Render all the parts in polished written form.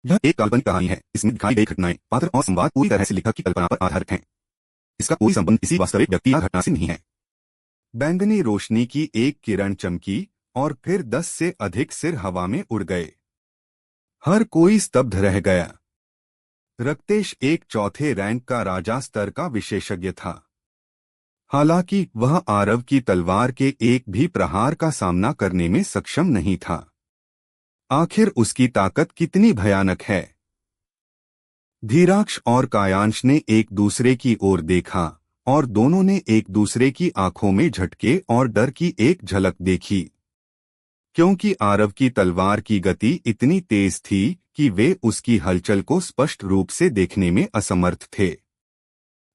यह एक काल्पनिक कहानी है। इसमें दिखाई गई घटनाएं, पात्र और संवाद पूरी तरह से लेखक की कल्पना पर आधारित हैं। इसका कोई संबंध किसी वास्तविक व्यक्ति या घटना से नहीं है। बैंगनी रोशनी की एक किरण चमकी और फिर 10 से अधिक सिर हवा में उड़ गए। हर कोई स्तब्ध रह गया। रक्तेश एक चौथे रैंक का राजा स्तर का विशेषज्ञ था। हालांकि वह आरव की तलवार के एक भी प्रहार का सामना करने में सक्षम नहीं था। आखिर उसकी ताकत कितनी भयानक है। धीराक्ष और कायांश ने एक दूसरे की ओर देखा और दोनों ने एक दूसरे की आंखों में झटके और डर की एक झलक देखी, क्योंकि आरव की तलवार की गति इतनी तेज थी कि वे उसकी हलचल को स्पष्ट रूप से देखने में असमर्थ थे।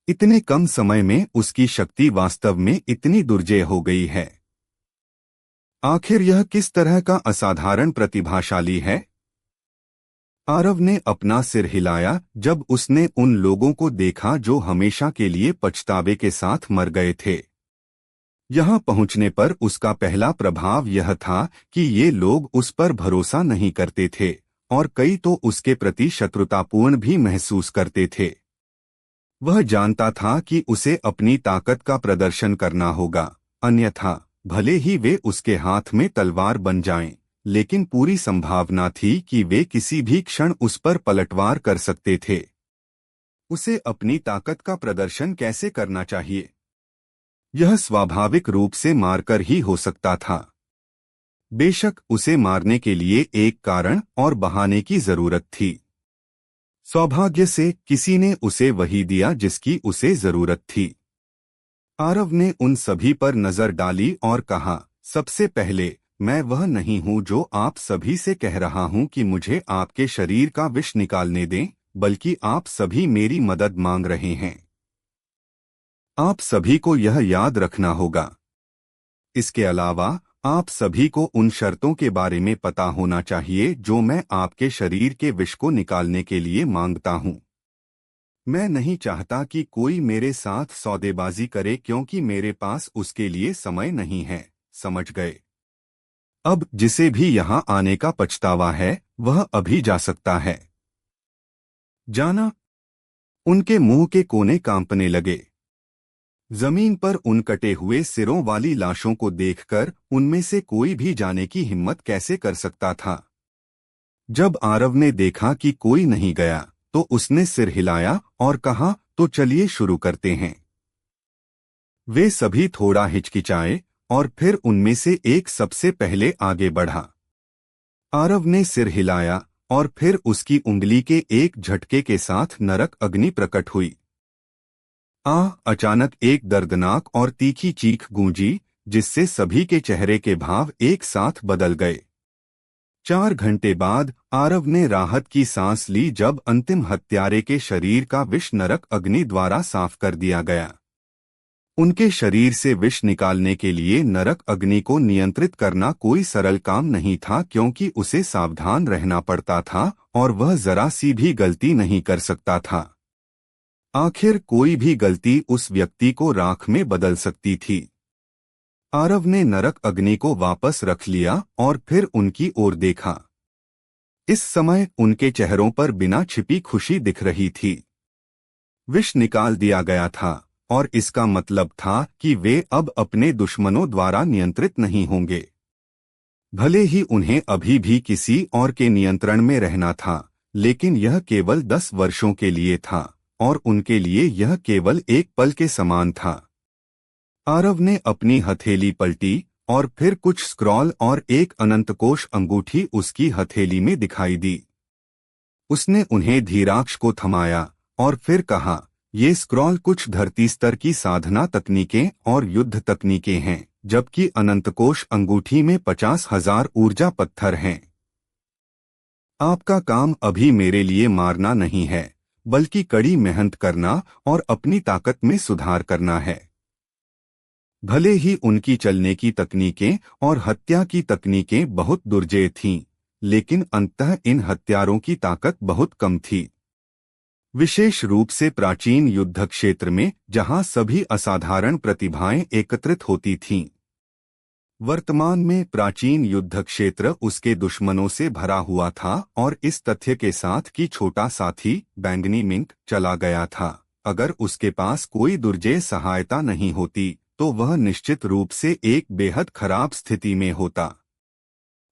इतने कम समय में उसकी शक्ति वास्तव में इतनी दुर्जेय हो गई है। आखिर यह किस तरह का असाधारण प्रतिभाशाली है? आरव ने अपना सिर हिलाया जब उसने उन लोगों को देखा जो हमेशा के लिए पछतावे के साथ मर गए थे। यहां पहुंचने पर उसका पहला प्रभाव यह था कि ये लोग उस पर भरोसा नहीं करते थे और कई तो उसके प्रति शत्रुतापूर्ण भी महसूस करते थे। वह जानता था कि उसे अपनी ताकत का प्रदर्शन करना होगा, अन्यथा भले ही वे उसके हाथ में तलवार बन जाएं, लेकिन पूरी संभावना थी कि वे किसी भी क्षण उस पर पलटवार कर सकते थे। उसे अपनी ताकत का प्रदर्शन कैसे करना चाहिए? यह स्वाभाविक रूप से मारकर ही हो सकता था। बेशक उसे मारने के लिए एक कारण और बहाने की जरूरत थी। सौभाग्य से किसी ने उसे वही दिया जिसकी उसे जरूरत थी। आरव ने उन सभी पर नजर डाली और कहा, सबसे पहले मैं वह नहीं हूं जो आप सभी से कह रहा हूं कि मुझे आपके शरीर का विष निकालने दें, बल्कि आप सभी मेरी मदद मांग रहे हैं। आप सभी को यह याद रखना होगा। इसके अलावा आप सभी को उन शर्तों के बारे में पता होना चाहिए जो मैं आपके शरीर के विष को निकालने के लिए मांगता हूं। मैं नहीं चाहता कि कोई मेरे साथ सौदेबाजी करे, क्योंकि मेरे पास उसके लिए समय नहीं है, समझ गए? अब जिसे भी यहां आने का पछतावा है, वह अभी जा सकता है। जाना। उनके मुंह के कोने कांपने लगे। जमीन पर उन कटे हुए सिरों वाली लाशों को देखकर उनमें से कोई भी जाने की हिम्मत कैसे कर सकता था। जब आरव ने देखा कि कोई नहीं गया, तो उसने सिर हिलाया और कहा, तो चलिए शुरू करते हैं। वे सभी थोड़ा हिचकिचाए और फिर उनमें से एक सबसे पहले आगे बढ़ा। आरव ने सिर हिलाया और फिर उसकी उंगली के एक झटके के साथ नरक अग्नि प्रकट हुई। अचानक एक दर्दनाक और तीखी चीख गूंजी, जिससे सभी के चेहरे के भाव एक साथ बदल गए। 4 घंटे बाद आरव ने राहत की सांस ली जब अंतिम हत्यारे के शरीर का विष नरक अग्नि द्वारा साफ कर दिया गया। उनके शरीर से विष निकालने के लिए नरक अग्नि को नियंत्रित करना कोई सरल काम नहीं था, क्योंकि उसे सावधान रहना पड़ता था और वह जरा सी भी गलती नहीं कर सकता था। आखिर कोई भी गलती उस व्यक्ति को राख में बदल सकती थी। आरव ने नरक अग्नि को वापस रख लिया और फिर उनकी ओर देखा। इस समय उनके चेहरों पर बिना छिपी खुशी दिख रही थी। विष निकाल दिया गया था और इसका मतलब था कि वे अब अपने दुश्मनों द्वारा नियंत्रित नहीं होंगे। भले ही उन्हें अभी भी किसी और के नियंत्रण में रहना था, लेकिन यह केवल 10 वर्षों के लिए था और उनके लिए यह केवल एक पल के समान था। आरव ने अपनी हथेली पलटी और फिर कुछ स्क्रॉल और एक अनंतकोश अंगूठी उसकी हथेली में दिखाई दी। उसने उन्हें धीराक्ष को थमाया और फिर कहा, ये स्क्रॉल कुछ धरती स्तर की साधना तकनीकें और युद्ध तकनीकें हैं, जबकि अनंतकोश अंगूठी में 50,000 ऊर्जा पत्थर हैं। आपका काम अभी मेरे लिए मारना नहीं है, बल्कि कड़ी मेहनत करना और अपनी ताकत में सुधार करना है। भले ही उनकी चलने की तकनीकें और हत्या की तकनीकें बहुत दुर्जेय थीं, लेकिन अंततः इन हत्यारों की ताकत बहुत कम थी। विशेष रूप से प्राचीन युद्ध क्षेत्र में, जहां सभी असाधारण प्रतिभाएं एकत्रित होती थीं। वर्तमान में प्राचीन युद्ध क्षेत्र उसके दुश्मनों से भरा हुआ था और इस तथ्य के साथ कि छोटा साथी बैंगनी मिंक चला गया था। अगर उसके पास कोई दुर्जय सहायता नहीं होती तो वह निश्चित रूप से एक बेहद खराब स्थिति में होता।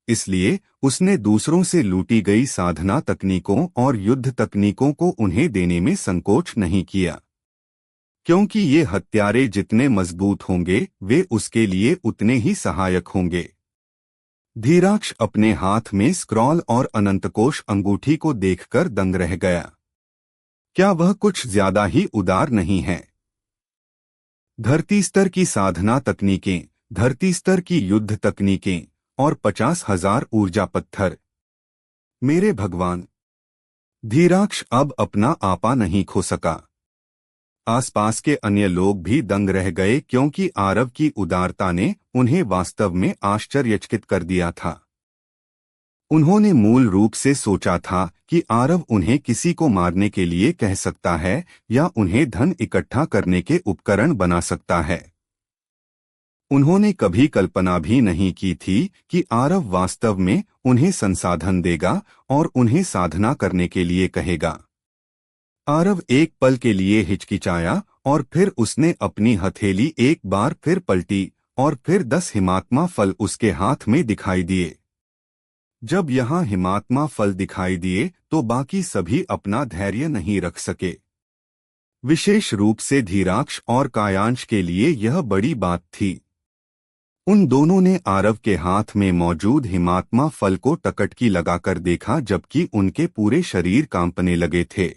इसलिए उसने दूसरों से लूटी गई साधना तकनीकों और युद्ध तकनीकों को उन्हें देने में संकोच नहीं किया, क्योंकि ये हत्यारे जितने मजबूत होंगे वे उसके लिए उतने ही सहायक होंगे। धीराक्ष अपने हाथ में स्क्रॉल और अनंतकोश अंगूठी को देखकर दंग रह गया। क्या वह कुछ ज्यादा ही उदार नहीं है? धरती स्तर की साधना तकनीकें, धरती स्तर की युद्ध तकनीकें और 50,000 ऊर्जा पत्थर। मेरे भगवान! धीराक्ष अब अपना आपा नहीं खो सका। आसपास के अन्य लोग भी दंग रह गए क्योंकि आरव की उदारता ने उन्हें वास्तव में आश्चर्यचकित कर दिया था। उन्होंने मूल रूप से सोचा था कि आरव उन्हें किसी को मारने के लिए कह सकता है या उन्हें धन इकट्ठा करने के उपकरण बना सकता है। उन्होंने कभी कल्पना भी नहीं की थी कि आरव वास्तव में उन्हें संसाधन देगा और उन्हें साधना करने के लिए कहेगा। आरव एक पल के लिए हिचकिचाया और फिर उसने अपनी हथेली एक बार फिर पलटी और फिर 10 हिमात्मा फल उसके हाथ में दिखाई दिए। जब यहाँ हिमात्मा फल दिखाई दिए तो बाकी सभी अपना धैर्य नहीं रख सके। विशेष रूप से धीराक्ष और कायांश के लिए यह बड़ी बात थी। उन दोनों ने आरव के हाथ में मौजूद हिमात्मा फल को टकटकी लगाकर देखा जबकि उनके पूरे शरीर कांपने लगे थे।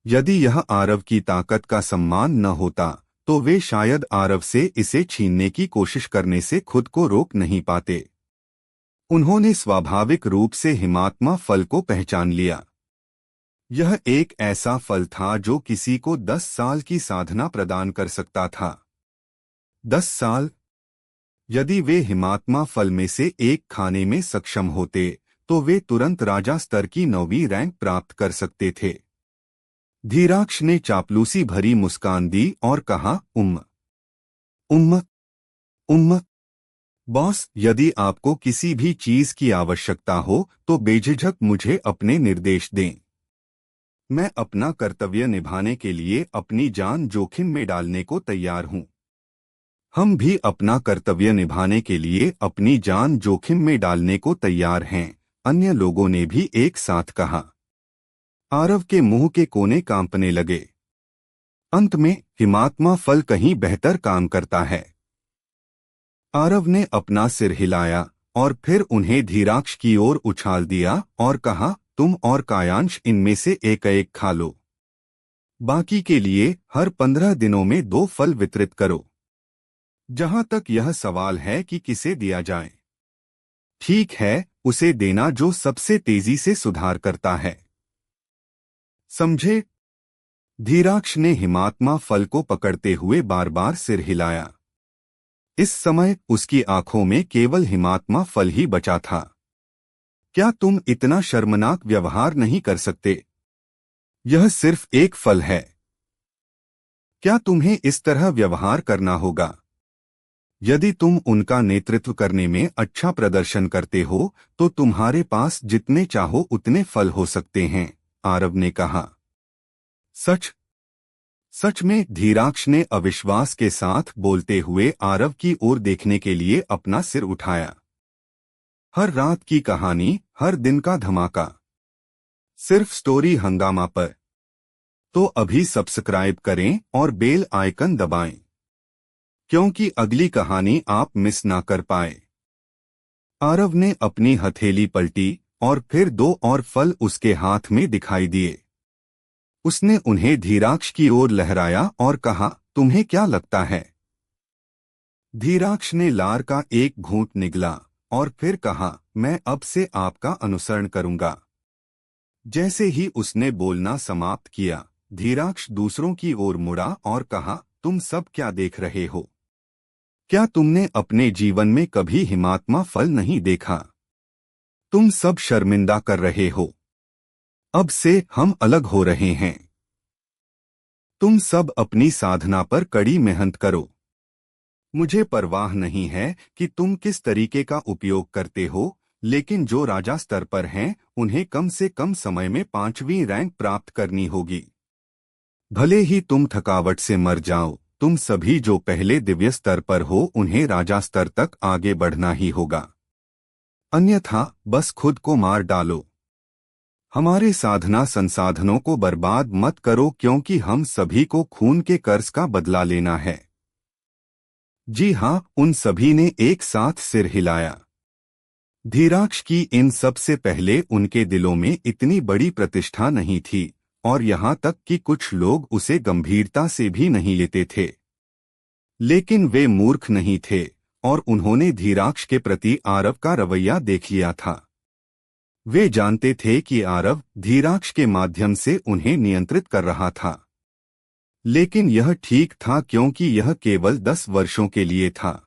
यदि यह आरव की ताकत का सम्मान न होता तो वे शायद आरव से इसे छीनने की कोशिश करने से खुद को रोक नहीं पाते। उन्होंने स्वाभाविक रूप से हिमात्मा फल को पहचान लिया। यह एक ऐसा फल था जो किसी को 10 साल की साधना प्रदान कर सकता था। 10 साल? यदि वे हिमात्मा फल में से एक खाने में सक्षम होते तो वे तुरंत राजा स्तर की 9वीं रैंक प्राप्त कर सकते थे। धीराक्ष ने चापलूसी भरी मुस्कान दी और कहा, उम्म उम्म बॉस, यदि आपको किसी भी चीज की आवश्यकता हो तो बेझिझक मुझे अपने निर्देश दें। मैं अपना कर्तव्य निभाने के लिए अपनी जान जोखिम में डालने को तैयार हूं। हम भी अपना कर्तव्य निभाने के लिए अपनी जान जोखिम में डालने को तैयार हैं, अन्य लोगों ने भी एक साथ कहा। आरव के मुंह के कोने कांपने लगे। अंत में हिमात्मा फल कहीं बेहतर काम करता है। आरव ने अपना सिर हिलाया और फिर उन्हें धीराक्ष की ओर उछाल दिया और कहा, तुम और कायांश इनमें से एक खा लो। बाकी के लिए हर 15 दिनों में 2 फल वितरित करो। जहां तक यह सवाल है कि किसे दिया जाए, ठीक है, उसे देना जो सबसे तेजी से सुधार करता है। समझे? धीराक्ष ने हिमात्मा फल को पकड़ते हुए बार बार सिर हिलाया। इस समय उसकी आंखों में केवल हिमात्मा फल ही बचा था। क्या तुम इतना शर्मनाक व्यवहार नहीं कर सकते? यह सिर्फ एक फल है। क्या तुम्हें इस तरह व्यवहार करना होगा? यदि तुम उनका नेतृत्व करने में अच्छा प्रदर्शन करते हो तो तुम्हारे पास जितने चाहो उतने फल हो सकते हैं, आरव ने कहा। सच? सच में? धीराक्ष ने अविश्वास के साथ बोलते हुए आरव की ओर देखने के लिए अपना सिर उठाया। हर रात की कहानी, हर दिन का धमाका, सिर्फ स्टोरी हंगामा पर। तो अभी सब्सक्राइब करें और बेल आइकन दबाएं, क्योंकि अगली कहानी आप मिस ना कर पाए। आरव ने अपनी हथेली पलटी और फिर 2 और फल उसके हाथ में दिखाई दिए। उसने उन्हें धीराक्ष की ओर लहराया और कहा, तुम्हें क्या लगता है? धीराक्ष ने लार का एक घूंट निगला और फिर कहा, मैं अब से आपका अनुसरण करूंगा। जैसे ही उसने बोलना समाप्त किया, धीराक्ष दूसरों की ओर मुड़ा और कहा, तुम सब क्या देख रहे हो? क्या तुमने अपने जीवन में कभी हिमात्मा फल नहीं देखा? तुम सब शर्मिंदा कर रहे हो। अब से हम अलग हो रहे हैं। तुम सब अपनी साधना पर कड़ी मेहनत करो। मुझे परवाह नहीं है कि तुम किस तरीके का उपयोग करते हो, लेकिन जो राजा स्तर पर हैं, उन्हें कम से कम समय में 5वीं रैंक प्राप्त करनी होगी। भले ही तुम थकावट से मर जाओ, तुम सभी जो पहले दिव्य स्तर पर हो उन्हें राजा स्तर तक आगे बढ़ना ही होगा, अन्यथा बस खुद को मार डालो। हमारे साधना संसाधनों को बर्बाद मत करो, क्योंकि हम सभी को खून के कर्ज का बदला लेना है। जी हाँ, उन सभी ने एक साथ सिर हिलाया। धीराक्ष की इन सब से पहले उनके दिलों में इतनी बड़ी प्रतिष्ठा नहीं थी, और यहाँ तक कि कुछ लोग उसे गंभीरता से भी नहीं लेते थे। लेकिन वे मूर्ख नहीं थे, और उन्होंने धीराक्ष के प्रति आरव का रवैया देख लिया था। वे जानते थे कि आरव धीराक्ष के माध्यम से उन्हें नियंत्रित कर रहा था। लेकिन यह ठीक था, क्योंकि यह केवल 10 वर्षों के लिए था।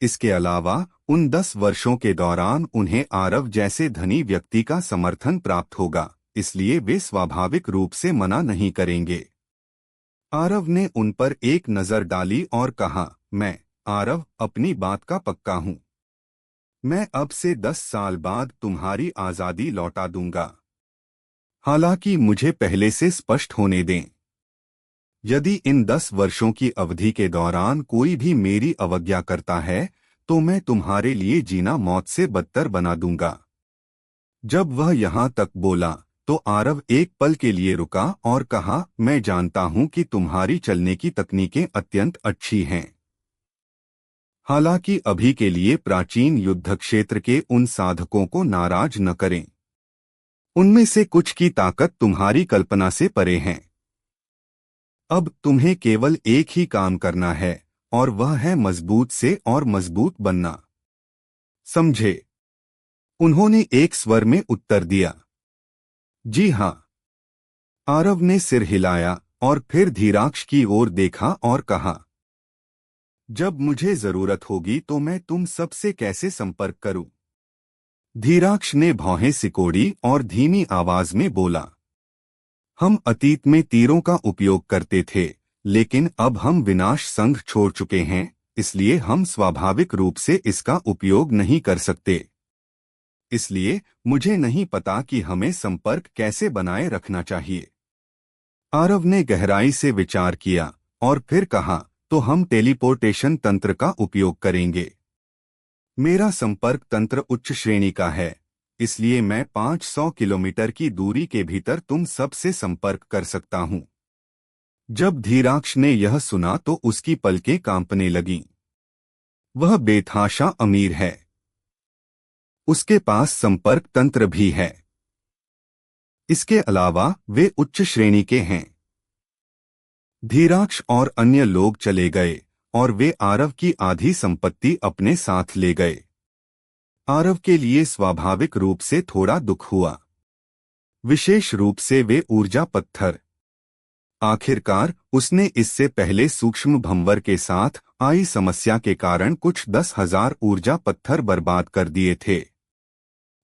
इसके अलावा उन 10 वर्षों के दौरान उन्हें आरव जैसे धनी व्यक्ति का समर्थन प्राप्त होगा, इसलिए वे स्वाभाविक रूप से मना नहीं करेंगे। आरव ने उन पर एक नजर डाली और कहा, मैं आरव अपनी बात का पक्का हूं। मैं अब से 10 साल बाद तुम्हारी आजादी लौटा दूंगा। हालांकि मुझे पहले से स्पष्ट होने दें, यदि इन 10 वर्षों की अवधि के दौरान कोई भी मेरी अवज्ञा करता है, तो मैं तुम्हारे लिए जीना मौत से बदतर बना दूंगा। जब वह यहाँ तक बोला, तो आरव एक पल के लिए रुका और कहा, मैं जानता हूं कि तुम्हारी चलने की तकनीकें अत्यंत अच्छी हैं। हालांकि अभी के लिए प्राचीन युद्ध क्षेत्र के उन साधकों को नाराज न करें। उनमें से कुछ की ताकत तुम्हारी कल्पना से परे हैं। अब तुम्हें केवल एक ही काम करना है, और वह है मजबूत से और मजबूत बनना। समझे? उन्होंने एक स्वर में उत्तर दिया। जी हाँ। आरव ने सिर हिलाया और फिर धीराक्ष की ओर देखा और कहा, जब मुझे जरूरत होगी तो मैं तुम सबसे कैसे संपर्क करूं? धीराक्ष ने भौहें सिकोड़ी और धीमी आवाज में बोला, हम अतीत में तीरों का उपयोग करते थे, लेकिन अब हम विनाश संघ छोड़ चुके हैं, इसलिए हम स्वाभाविक रूप से इसका उपयोग नहीं कर सकते। इसलिए मुझे नहीं पता कि हमें संपर्क कैसे बनाए रखना चाहिए। आरव ने गहराई से विचार किया और फिर कहा, तो हम टेलीपोर्टेशन तंत्र का उपयोग करेंगे। मेरा संपर्क तंत्र उच्च श्रेणी का है, इसलिए मैं 500 किलोमीटर की दूरी के भीतर तुम सबसे संपर्क कर सकता हूं। जब धीराक्ष ने यह सुना तो उसकी पलकें कांपने लगीं। वह बेतहाशा अमीर है। उसके पास संपर्क तंत्र भी है। इसके अलावा वे उच्च श्रेणी के हैं। धीराक्ष और अन्य लोग चले गए और वे आरव की आधी संपत्ति अपने साथ ले गए। आरव के लिए स्वाभाविक रूप से थोड़ा दुख हुआ, विशेष रूप से वे ऊर्जा पत्थर। आखिरकार उसने इससे पहले सूक्ष्म भंवर के साथ आई समस्या के कारण कुछ 10,000 ऊर्जा पत्थर बर्बाद कर दिए थे।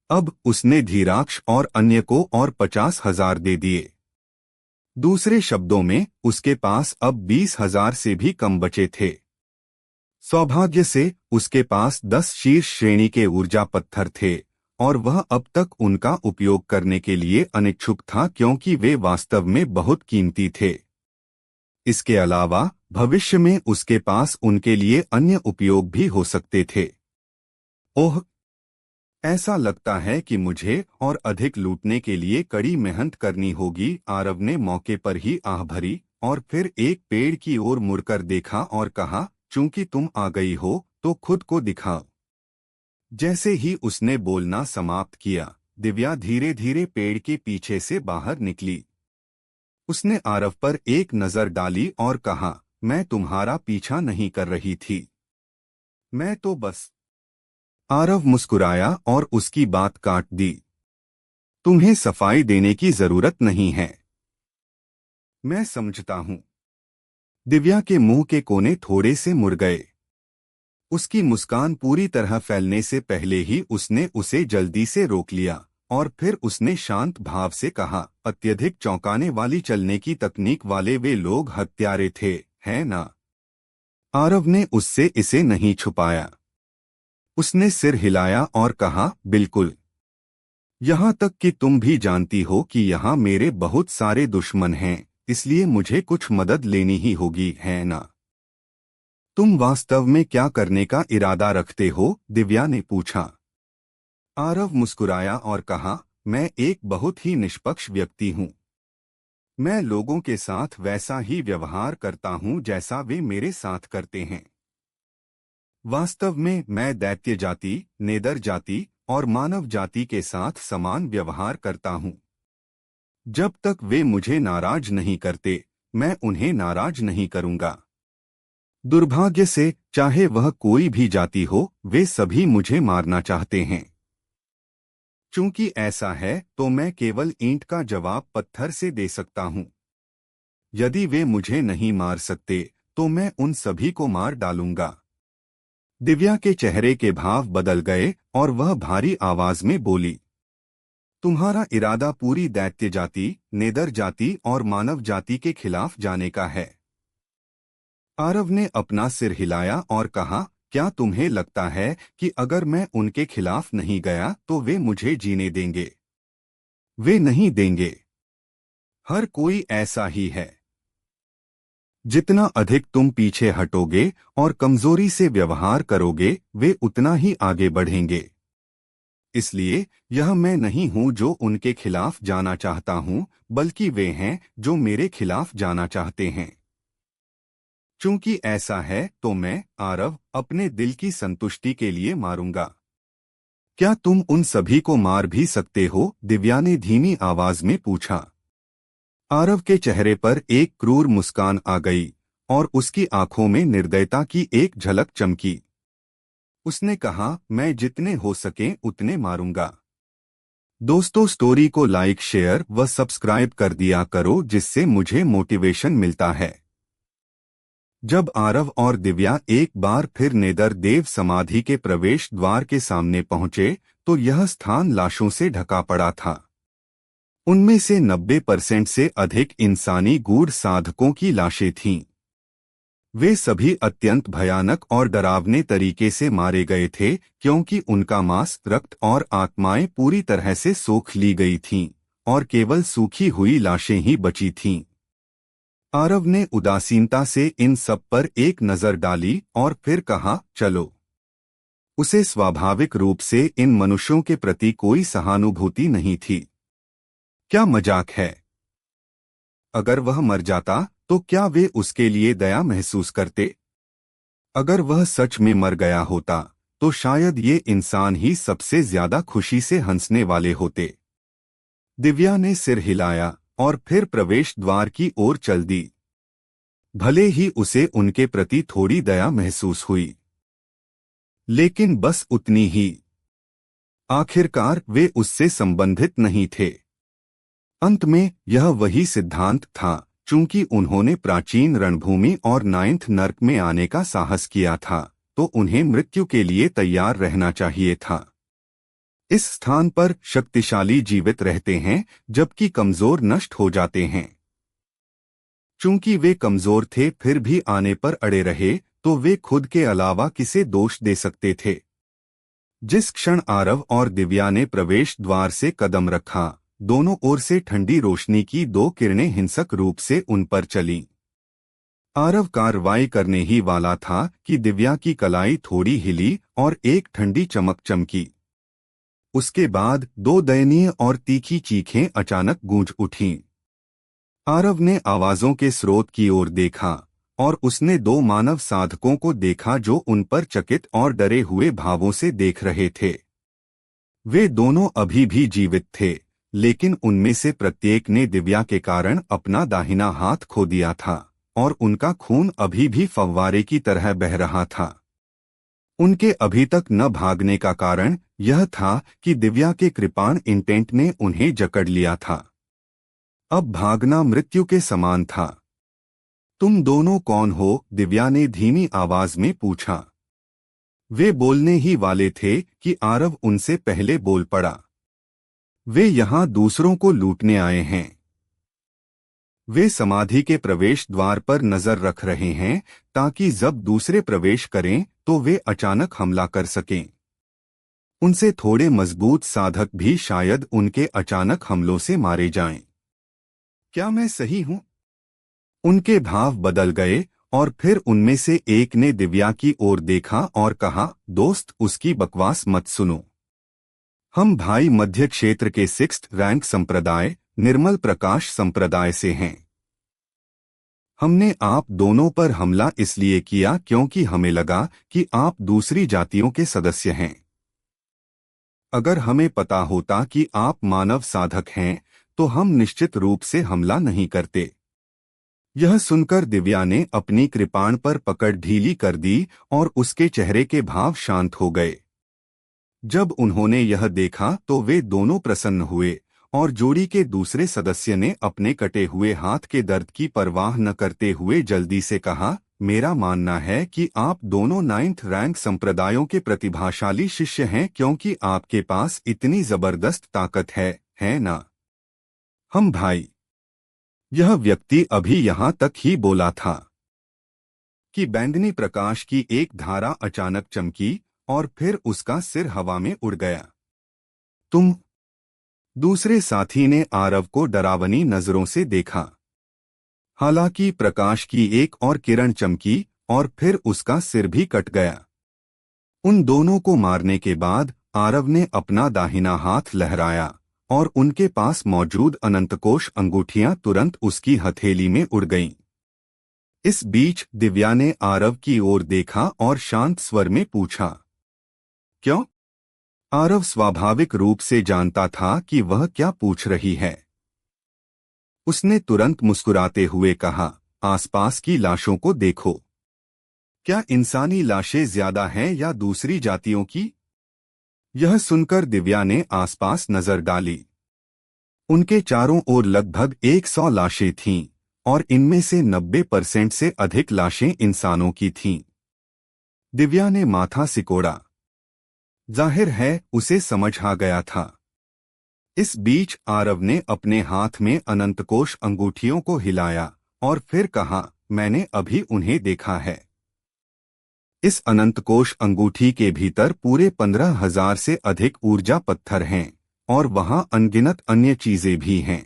अब उसने धीराक्ष और अन्य को और 50,000 दे दिए। दूसरे शब्दों में उसके पास अब 20,000 से भी कम बचे थे। सौभाग्य से उसके पास 10 शीर्ष श्रेणी के ऊर्जा पत्थर थे, और वह अब तक उनका उपयोग करने के लिए अनिच्छुक था, क्योंकि वे वास्तव में बहुत कीमती थे। इसके अलावा भविष्य में उसके पास उनके लिए अन्य उपयोग भी हो सकते थे। ओह, ऐसा लगता है कि मुझे और अधिक लूटने के लिए कड़ी मेहनत करनी होगी। आरव ने मौके पर ही आह भरी और फिर एक पेड़ की ओर मुड़कर देखा और कहा, चूंकि तुम आ गई हो तो खुद को दिखाओ। जैसे ही उसने बोलना समाप्त किया, दिव्या धीरे धीरे पेड़ के पीछे से बाहर निकली। उसने आरव पर एक नजर डाली और कहा, मैं तुम्हारा पीछा नहीं कर रही थी, मैं तो बस। आरव मुस्कुराया और उसकी बात काट दी। तुम्हें सफाई देने की जरूरत नहीं है, मैं समझता हूं। दिव्या के मुंह के कोने थोड़े से मुड़ गए। उसकी मुस्कान पूरी तरह फैलने से पहले ही उसने उसे जल्दी से रोक लिया, और फिर उसने शांत भाव से कहा, अत्यधिक चौंकाने वाली चलने की तकनीक वाले वे लोग हत्यारे थे, है ना? आरव ने उससे इसे नहीं छुपाया। उसने सिर हिलाया और कहा, बिल्कुल। यहाँ तक कि तुम भी जानती हो कि यहाँ मेरे बहुत सारे दुश्मन हैं, इसलिए मुझे कुछ मदद लेनी ही होगी, है ना? तुम वास्तव में क्या करने का इरादा रखते हो? दिव्या ने पूछा। आरव मुस्कुराया और कहा, मैं एक बहुत ही निष्पक्ष व्यक्ति हूँ। मैं लोगों के साथ वैसा ही व्यवहार करता हूँ जैसा वे मेरे साथ करते हैं। वास्तव में मैं दैत्य जाति, नेदर जाति और मानव जाति के साथ समान व्यवहार करता हूँ। जब तक वे मुझे नाराज नहीं करते, मैं उन्हें नाराज नहीं करूँगा। दुर्भाग्य से, चाहे वह कोई भी जाति हो, वे सभी मुझे मारना चाहते हैं। चूंकि ऐसा है तो मैं केवल ईंट का जवाब पत्थर से दे सकता हूँ। यदि वे मुझे नहीं मार सकते तो मैं उन सभी को मार डालूंगा। दिव्या के चेहरे के भाव बदल गए और वह भारी आवाज में बोली, तुम्हारा इरादा पूरी दैत्य जाति, नेदर जाति और मानव जाति के खिलाफ जाने का है। आरव ने अपना सिर हिलाया और कहा, क्या तुम्हें लगता है कि अगर मैं उनके खिलाफ नहीं गया तो वे मुझे जीने देंगे? वे नहीं देंगे। हर कोई ऐसा ही है। जितना अधिक तुम पीछे हटोगे और कमजोरी से व्यवहार करोगे, वे उतना ही आगे बढ़ेंगे। इसलिए यह मैं नहीं हूं जो उनके खिलाफ जाना चाहता हूं, बल्कि वे हैं जो मेरे खिलाफ जाना चाहते हैं। चूंकि ऐसा है तो मैं, आरव, अपने दिल की संतुष्टि के लिए मारूंगा। क्या तुम उन सभी को मार भी सकते हो? दिव्या ने धीमी आवाज में पूछा। आरव के चेहरे पर एक क्रूर मुस्कान आ गई और उसकी आंखों में निर्दयता की एक झलक चमकी। उसने कहा, मैं जितने हो सके उतने मारूंगा। दोस्तों, स्टोरी को लाइक, शेयर व सब्सक्राइब कर दिया करो, जिससे मुझे मोटिवेशन मिलता है। जब आरव और दिव्या एक बार फिर नेदर देव समाधि के प्रवेश द्वार के सामने पहुंचे तो यह स्थान लाशों से ढका पड़ा था। उनमें से 90% से अधिक इंसानी गूढ़ साधकों की लाशें थीं। वे सभी अत्यंत भयानक और डरावने तरीके से मारे गए थे, क्योंकि उनका मांस, रक्त और आत्माएं पूरी तरह से सोख ली गई थीं और केवल सूखी हुई लाशें ही बची थीं। आरव ने उदासीनता से इन सब पर एक नजर डाली और फिर कहा, चलो। उसे स्वाभाविक रूप से इन मनुष्यों के प्रति कोई सहानुभूति नहीं थी। क्या मजाक है? अगर वह मर जाता तो क्या वे उसके लिए दया महसूस करते? अगर वह सच में मर गया होता तो शायद ये इंसान ही सबसे ज्यादा खुशी से हंसने वाले होते। दिव्या ने सिर हिलाया और फिर प्रवेश द्वार की ओर चल दी। भले ही उसे उनके प्रति थोड़ी दया महसूस हुई, लेकिन बस उतनी ही। आखिरकार वे उससे संबंधित नहीं थे। अंत में यह वही सिद्धांत था, चूंकि उन्होंने प्राचीन रणभूमि और नाइन्थ नर्क में आने का साहस किया था, तो उन्हें मृत्यु के लिए तैयार रहना चाहिए था। इस स्थान पर शक्तिशाली जीवित रहते हैं, जबकि कमजोर नष्ट हो जाते हैं। चूंकि वे कमजोर थे फिर भी आने पर अड़े रहे, तो वे खुद के अलावा किसे दोष दे सकते थे? जिस क्षण आरव और दिव्या ने प्रवेश द्वार से कदम रखा, दोनों ओर से ठंडी रोशनी की दो किरणें हिंसक रूप से उन पर चलीं। आरव कार्रवाई करने ही वाला था कि दिव्या की कलाई थोड़ी हिली और एक ठंडी चमक चमकी। उसके बाद दो दयनीय और तीखी चीखें अचानक गूंज उठीं। आरव ने आवाजों के स्रोत की ओर देखा और उसने दो मानव साधकों को देखा जो उन पर चकित और डरे हुए भावों से देख रहे थे। वे दोनों अभी भी जीवित थे, लेकिन उनमें से प्रत्येक ने दिव्या के कारण अपना दाहिना हाथ खो दिया था और उनका खून अभी भी फव्वारे की तरह बह रहा था। उनके अभी तक न भागने का कारण यह था कि दिव्या के कृपाण इंटेंट ने उन्हें जकड़ लिया था। अब भागना मृत्यु के समान था। तुम दोनों कौन हो? दिव्या ने धीमी आवाज में पूछा। वे बोलने ही वाले थे कि आरव उनसे पहले बोल पड़ा। वे यहां दूसरों को लूटने आए हैं। वे समाधि के प्रवेश द्वार पर नजर रख रहे हैं ताकि जब दूसरे प्रवेश करें तो वे अचानक हमला कर सकें। उनसे थोड़े मजबूत साधक भी शायद उनके अचानक हमलों से मारे जाएं। क्या मैं सही हूं? उनके भाव बदल गए और फिर उनमें से एक ने दिव्या की ओर देखा और कहा, दोस्त, उसकी बकवास मत सुनो। हम भाई मध्य क्षेत्र के 6th रैंक संप्रदाय निर्मल प्रकाश संप्रदाय से हैं। हमने आप दोनों पर हमला इसलिए किया क्योंकि हमें लगा कि आप दूसरी जातियों के सदस्य हैं। अगर हमें पता होता कि आप मानव साधक हैं तो हम निश्चित रूप से हमला नहीं करते। यह सुनकर दिव्या ने अपनी कृपाण पर पकड़ ढीली कर दी और उसके चेहरे के भाव शांत हो गए। जब उन्होंने यह देखा तो वे दोनों प्रसन्न हुए और जोड़ी के दूसरे सदस्य ने अपने कटे हुए हाथ के दर्द की परवाह न करते हुए जल्दी से कहा, मेरा मानना है कि आप दोनों 9th रैंक संप्रदायों के प्रतिभाशाली शिष्य हैं क्योंकि आपके पास इतनी जबरदस्त ताकत है ना? हम भाई। यह व्यक्ति अभी यहाँ तक ही बोला था कि बैंगनी प्रकाश की एक धारा अचानक चमकी और फिर उसका सिर हवा में उड़ गया। तुम? दूसरे साथी ने आरव को डरावनी नजरों से देखा। हालांकि प्रकाश की एक और किरण चमकी और फिर उसका सिर भी कट गया। उन दोनों को मारने के बाद आरव ने अपना दाहिना हाथ लहराया और उनके पास मौजूद अनंतकोश अंगूठियां तुरंत उसकी हथेली में उड़ गईं। इस बीच दिव्या ने आरव की ओर देखा और शांत स्वर में पूछा, क्यों? आरव स्वाभाविक रूप से जानता था कि वह क्या पूछ रही है। उसने तुरंत मुस्कुराते हुए कहा, आसपास की लाशों को देखो। क्या इंसानी लाशें ज्यादा हैं या दूसरी जातियों की? यह सुनकर दिव्या ने आसपास नजर डाली। उनके चारों ओर लगभग 100 लाशें थीं और इनमें से 90% से अधिक लाशें इंसानों की थीं। दिव्या ने माथा सिकोड़ा। जाहिर है उसे समझ आ गया था। इस बीच आरव ने अपने हाथ में अनंतकोश अंगूठियों को हिलाया और फिर कहा, मैंने अभी उन्हें देखा है। इस अनंतकोश अंगूठी के भीतर पूरे 15,000 से अधिक ऊर्जा पत्थर हैं और वहां अनगिनत अन्य चीजें भी हैं।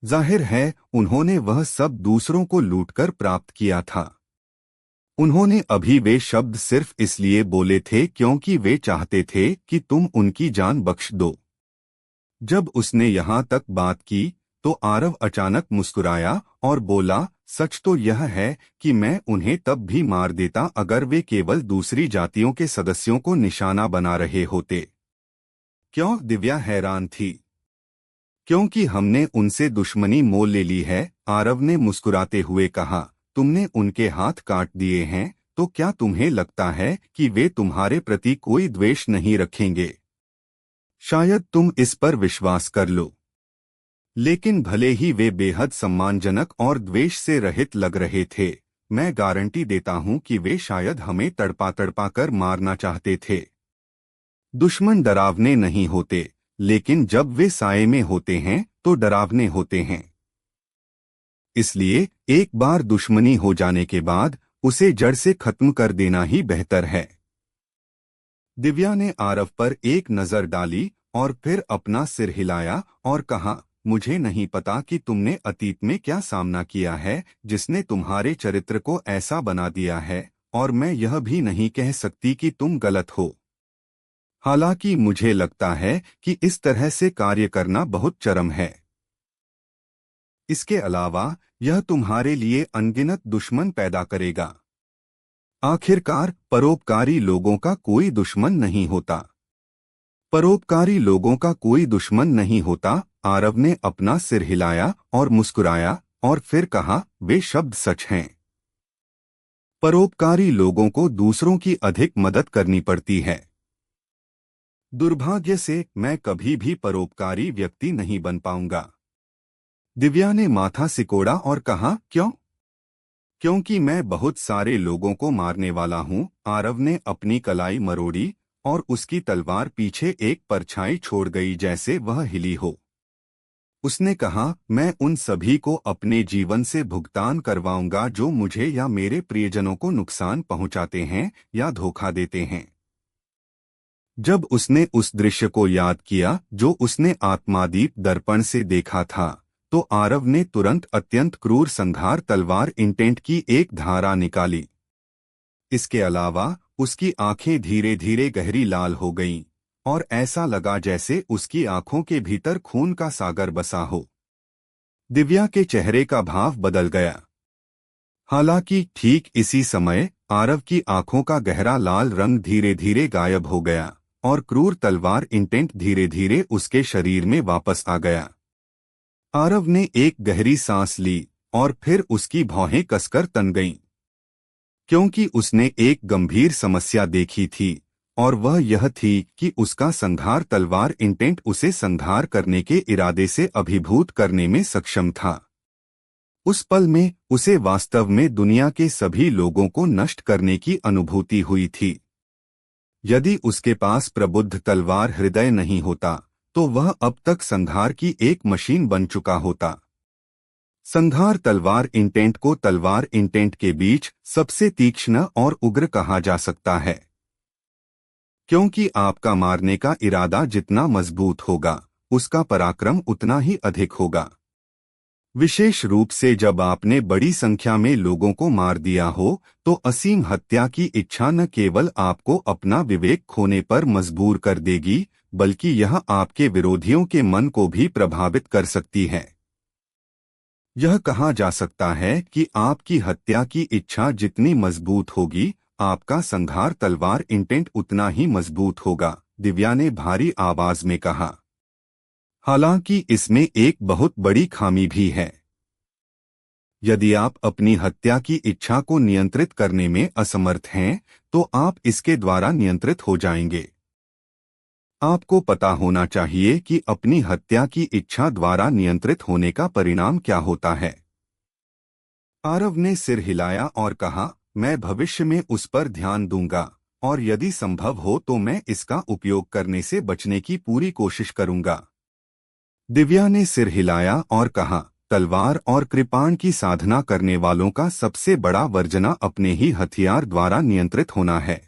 जाहिर है उन्होंने वह सब दूसरों को लूटकर प्राप्त किया था। उन्होंने अभी वे शब्द सिर्फ इसलिए बोले थे क्योंकि वे चाहते थे कि तुम उनकी जान बख्श दो। जब उसने यहां तक बात की तो आरव अचानक मुस्कुराया और बोला, सच तो यह है कि मैं उन्हें तब भी मार देता अगर वे केवल दूसरी जातियों के सदस्यों को निशाना बना रहे होते। क्यों? दिव्या हैरान थी। क्योंकि हमने उनसे दुश्मनी मोल ले ली है, आरव ने मुस्कुराते हुए कहा। तुमने उनके हाथ काट दिए हैं तो क्या तुम्हें लगता है कि वे तुम्हारे प्रति कोई द्वेष नहीं रखेंगे? शायद तुम इस पर विश्वास कर लो। लेकिन भले ही वे बेहद सम्मानजनक और द्वेष से रहित लग रहे थे, मैं गारंटी देता हूं कि वे शायद हमें तड़पा तड़पा कर मारना चाहते थे। दुश्मन डरावने नहीं होते, लेकिन जब वे साये में होते हैं तो डरावने होते हैं। इसलिए एक बार दुश्मनी हो जाने के बाद उसे जड़ से खत्म कर देना ही बेहतर है। दिव्या ने आरव पर एक नजर डाली और फिर अपना सिर हिलाया और कहा, मुझे नहीं पता कि तुमने अतीत में क्या सामना किया है जिसने तुम्हारे चरित्र को ऐसा बना दिया है, और मैं यह भी नहीं कह सकती कि तुम गलत हो। हालांकि मुझे लगता है कि इस तरह से कार्य करना बहुत चरम है। इसके अलावा यह तुम्हारे लिए अनगिनत दुश्मन पैदा करेगा। आखिरकार परोपकारी लोगों का कोई दुश्मन नहीं होता। परोपकारी लोगों का कोई दुश्मन नहीं होता। आरव ने अपना सिर हिलाया और मुस्कुराया और फिर कहा, वे शब्द सच हैं। परोपकारी लोगों को दूसरों की अधिक मदद करनी पड़ती है। दुर्भाग्य से मैं कभी भी परोपकारी व्यक्ति नहीं बन पाऊंगा। दिव्या ने माथा सिकोड़ा और कहा, क्यों? क्योंकि मैं बहुत सारे लोगों को मारने वाला हूं। आरव ने अपनी कलाई मरोड़ी और उसकी तलवार पीछे एक परछाई छोड़ गई जैसे वह हिली हो। उसने कहा, मैं उन सभी को अपने जीवन से भुगतान करवाऊंगा जो मुझे या मेरे प्रियजनों को नुकसान पहुंचाते हैं या धोखा देते हैं। जब उसने उस दृश्य को याद किया जो उसने आत्मादीप दर्पण से देखा था, तो आरव ने तुरंत अत्यंत क्रूर संघार तलवार इंटेंट की एक धारा निकाली। इसके अलावा उसकी आंखें धीरे धीरे गहरी लाल हो गईं, और ऐसा लगा जैसे उसकी आंखों के भीतर खून का सागर बसा हो। दिव्या के चेहरे का भाव बदल गया। हालांकि ठीक इसी समय आरव की आंखों का गहरा लाल रंग धीरे धीरे गायब हो गया और क्रूर तलवार इंटेंट धीरे धीरे उसके शरीर में वापस आ गया। आरव ने एक गहरी सांस ली और फिर उसकी भौहें कसकर तन गईं, क्योंकि उसने एक गंभीर समस्या देखी थी, और वह यह थी कि उसका संघार तलवार इंटेंट उसे संघार करने के इरादे से अभिभूत करने में सक्षम था। उस पल में उसे वास्तव में दुनिया के सभी लोगों को नष्ट करने की अनुभूति हुई थी। यदि उसके पास प्रबुद्ध तलवार हृदय नहीं होता, तो वह अब तक संघार की एक मशीन बन चुका होता। संघार तलवार इंटेंट को तलवार इंटेंट के बीच सबसे तीक्ष्ण और उग्र कहा जा सकता है, क्योंकि आपका मारने का इरादा जितना मजबूत होगा, उसका पराक्रम उतना ही अधिक होगा। विशेष रूप से जब आपने बड़ी संख्या में लोगों को मार दिया हो, तो असीम हत्या की इच्छा न केवल आपको अपना विवेक खोने पर मजबूर कर देगी, बल्कि यह आपके विरोधियों के मन को भी प्रभावित कर सकती है। यह कहा जा सकता है कि आपकी हत्या की इच्छा जितनी मजबूत होगी, आपका संघार तलवार इंटेंट उतना ही मजबूत होगा, दिव्या ने भारी आवाज में कहा। हालांकि इसमें एक बहुत बड़ी खामी भी है। यदि आप अपनी हत्या की इच्छा को नियंत्रित करने में असमर्थ हैं, तो आप इसके द्वारा नियंत्रित हो जाएंगे। आपको पता होना चाहिए कि अपनी हत्या की इच्छा द्वारा नियंत्रित होने का परिणाम क्या होता है। आरव ने सिर हिलाया और कहा, मैं भविष्य में उस पर ध्यान दूंगा, और यदि संभव हो तो मैं इसका उपयोग करने से बचने की पूरी कोशिश करूंगा। दिव्या ने सिर हिलाया और कहा, तलवार और कृपाण की साधना करने वालों का सबसे बड़ा वर्जना अपने ही हथियार द्वारा नियंत्रित होना है,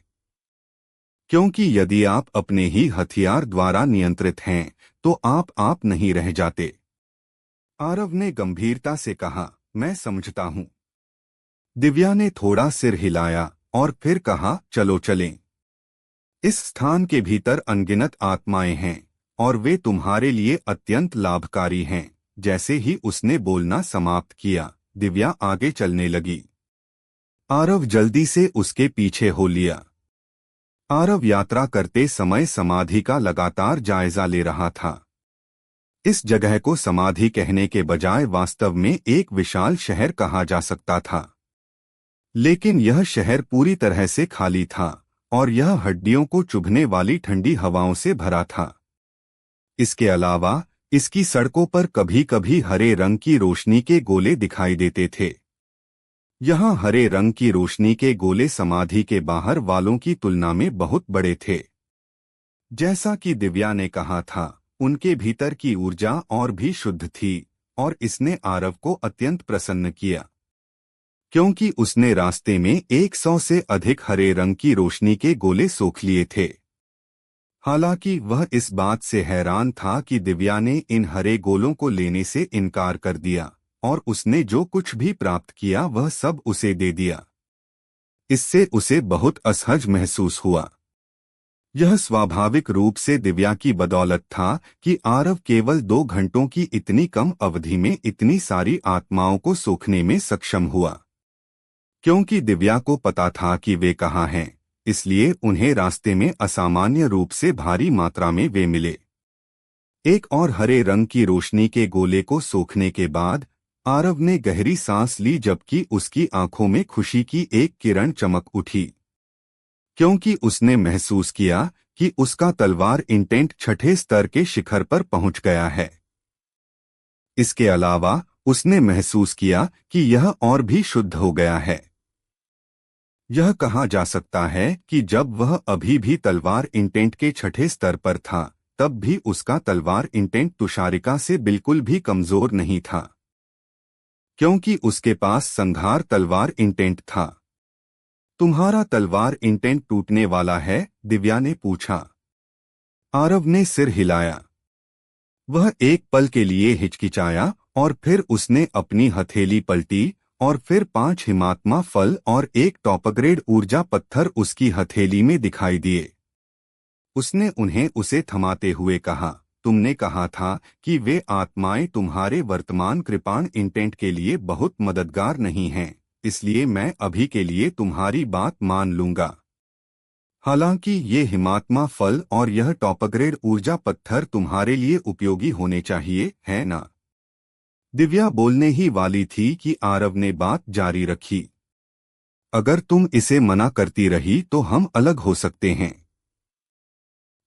क्योंकि यदि आप अपने ही हथियार द्वारा नियंत्रित हैं, तो आप नहीं रह जाते। आरव ने गंभीरता से कहा, मैं समझता हूं। दिव्या ने थोड़ा सिर हिलाया और फिर कहा, चलो चलें। इस स्थान के भीतर अनगिनत आत्माएं हैं, और वे तुम्हारे लिए अत्यंत लाभकारी हैं। जैसे ही उसने बोलना समाप्त किया, दिव्या आगे चलने लगी। आरव जल्दी से उसके पीछे हो लिया। आरव यात्रा करते समय समाधि का लगातार जायजा ले रहा था। इस जगह को समाधि कहने के बजाय वास्तव में एक विशाल शहर कहा जा सकता था, लेकिन यह शहर पूरी तरह से खाली था, और यह हड्डियों को चुभने वाली ठंडी हवाओं से भरा था। इसके अलावा इसकी सड़कों पर कभी कभी हरे रंग की रोशनी के गोले दिखाई देते थे। यहाँ हरे रंग की रोशनी के गोले समाधि के बाहर वालों की तुलना में बहुत बड़े थे। जैसा कि दिव्या ने कहा था, उनके भीतर की ऊर्जा और भी शुद्ध थी, और इसने आरव को अत्यंत प्रसन्न किया, क्योंकि उसने रास्ते में 100 से अधिक हरे रंग की रोशनी के गोले सोख लिए थे। हालांकि वह इस बात से हैरान था कि दिव्या ने इन हरे गोलों को लेने से इनकार कर दिया, और उसने जो कुछ भी प्राप्त किया वह सब उसे दे दिया। इससे उसे बहुत असहज महसूस हुआ। यह स्वाभाविक रूप से दिव्या की बदौलत था कि आरव केवल 2 घंटों की इतनी कम अवधि में इतनी सारी आत्माओं को सोखने में सक्षम हुआ। क्योंकि दिव्या को पता था कि वे कहाँ हैं, इसलिए उन्हें रास्ते में असामान्य रूप से भारी मात्रा में वे मिले। एक और हरे रंग की रोशनी के गोले को सोखने के बाद आरव ने गहरी सांस ली, जबकि उसकी आंखों में खुशी की एक किरण चमक उठी, क्योंकि उसने महसूस किया कि उसका तलवार इंटेंट 6ठे स्तर के शिखर पर पहुंच गया है। इसके अलावा उसने महसूस किया कि यह और भी शुद्ध हो गया है। यह कहा जा सकता है कि जब वह अभी भी तलवार इंटेंट के 6ठे स्तर पर था, तब भी उसका तलवार इंटेंट तुषारिका से बिल्कुल भी कमजोर नहीं था, क्योंकि उसके पास संघार तलवार इंटेंट था। तुम्हारा तलवार इंटेंट टूटने वाला है? दिव्या ने पूछा। आरव ने सिर हिलाया। वह एक पल के लिए हिचकिचाया और फिर उसने अपनी हथेली पलटी और फिर 5 हिमात्मा फल और एक टॉपग्रेड ऊर्जा पत्थर उसकी हथेली में दिखाई दिए। उसने उन्हें उसे थमाते हुए कहा, तुमने कहा था कि वे आत्माएं तुम्हारे वर्तमान कृपाण इंटेंट के लिए बहुत मददगार नहीं हैं, इसलिए मैं अभी के लिए तुम्हारी बात मान लूंगा। हालांकि ये हिमात्मा फल और यह टॉपग्रेड ऊर्जा पत्थर तुम्हारे लिए उपयोगी होने चाहिए, है ना? दिव्या बोलने ही वाली थी कि आरव ने बात जारी रखी। अगर तुम इसे मना करती रही तो हम अलग हो सकते हैं।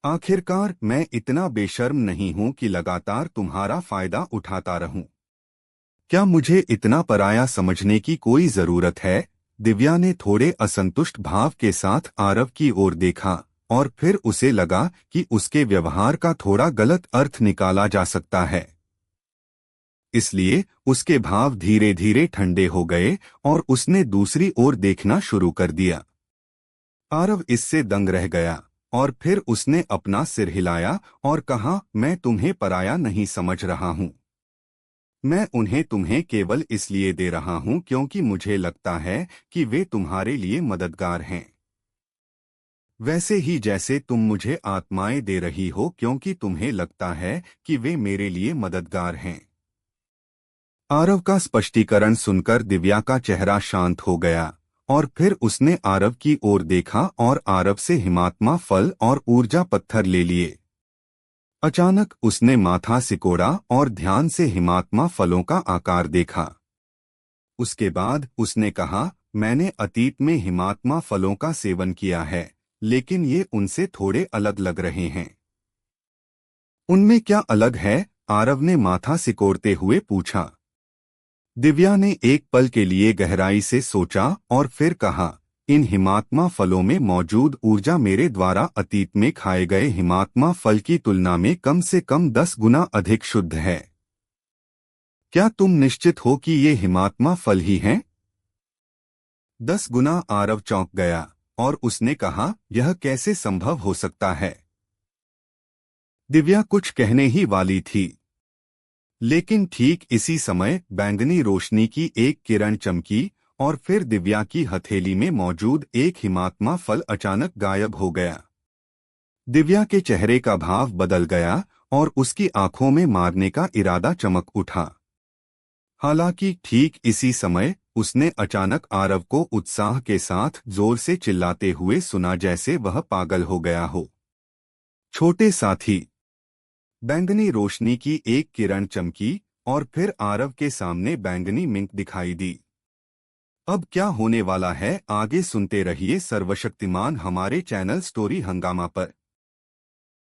आखिरकार मैं इतना बेशर्म नहीं हूं कि लगातार तुम्हारा फायदा उठाता रहूं। क्या मुझे इतना पराया समझने की कोई जरूरत है? दिव्या ने थोड़े असंतुष्ट भाव के साथ आरव की ओर देखा और फिर उसे लगा कि उसके व्यवहार का थोड़ा गलत अर्थ निकाला जा सकता है। इसलिए उसके भाव धीरे धीरे ठंडे हो गए और उसने दूसरी ओर देखना शुरू कर दिया। आरव इससे दंग रह गया और फिर उसने अपना सिर हिलाया और कहा, मैं तुम्हें पराया नहीं समझ रहा हूं। मैं उन्हें तुम्हें केवल इसलिए दे रहा हूं क्योंकि मुझे लगता है कि वे तुम्हारे लिए मददगार हैं। वैसे ही जैसे तुम मुझे आत्माएं दे रही हो क्योंकि तुम्हें लगता है कि वे मेरे लिए मददगार हैं। आरव का स्पष्टीकरण सुनकर दिव्या का चेहरा शांत हो गया और फिर उसने आरव की ओर देखा और आरव से हिमात्मा फल और ऊर्जा पत्थर ले लिए। अचानक उसने माथा सिकोड़ा और ध्यान से हिमात्मा फलों का आकार देखा। उसके बाद उसने कहा, मैंने अतीत में हिमात्मा फलों का सेवन किया है, लेकिन ये उनसे थोड़े अलग लग रहे हैं। उनमें क्या अलग है? आरव ने माथा सिकोड़ते हुए पूछा। दिव्या ने एक पल के लिए गहराई से सोचा और फिर कहा, इन हिमात्मा फलों में मौजूद ऊर्जा मेरे द्वारा अतीत में खाए गए हिमात्मा फल की तुलना में कम से कम 10 गुना अधिक शुद्ध है। क्या तुम निश्चित हो कि ये हिमात्मा फल ही हैं? 10 गुना? आरव चौंक गया और उसने कहा, यह कैसे संभव हो सकता है? दिव्या कुछ कहने ही वाली थी, लेकिन ठीक इसी समय बैंगनी रोशनी की एक किरण चमकी और फिर दिव्या की हथेली में मौजूद एक हिमात्मा फल अचानक गायब हो गया। दिव्या के चेहरे का भाव बदल गया और उसकी आंखों में मारने का इरादा चमक उठा। हालांकि ठीक इसी समय उसने अचानक आरव को उत्साह के साथ जोर से चिल्लाते हुए सुना जैसे वह पागल हो गया हो। छोटे साथी! बैंगनी रोशनी की एक किरण चमकी और फिर आरव के सामने बैंगनी मिंक दिखाई दी। अब क्या होने वाला है, आगे सुनते रहिए सर्वशक्तिमान हमारे चैनल स्टोरी हंगामा पर।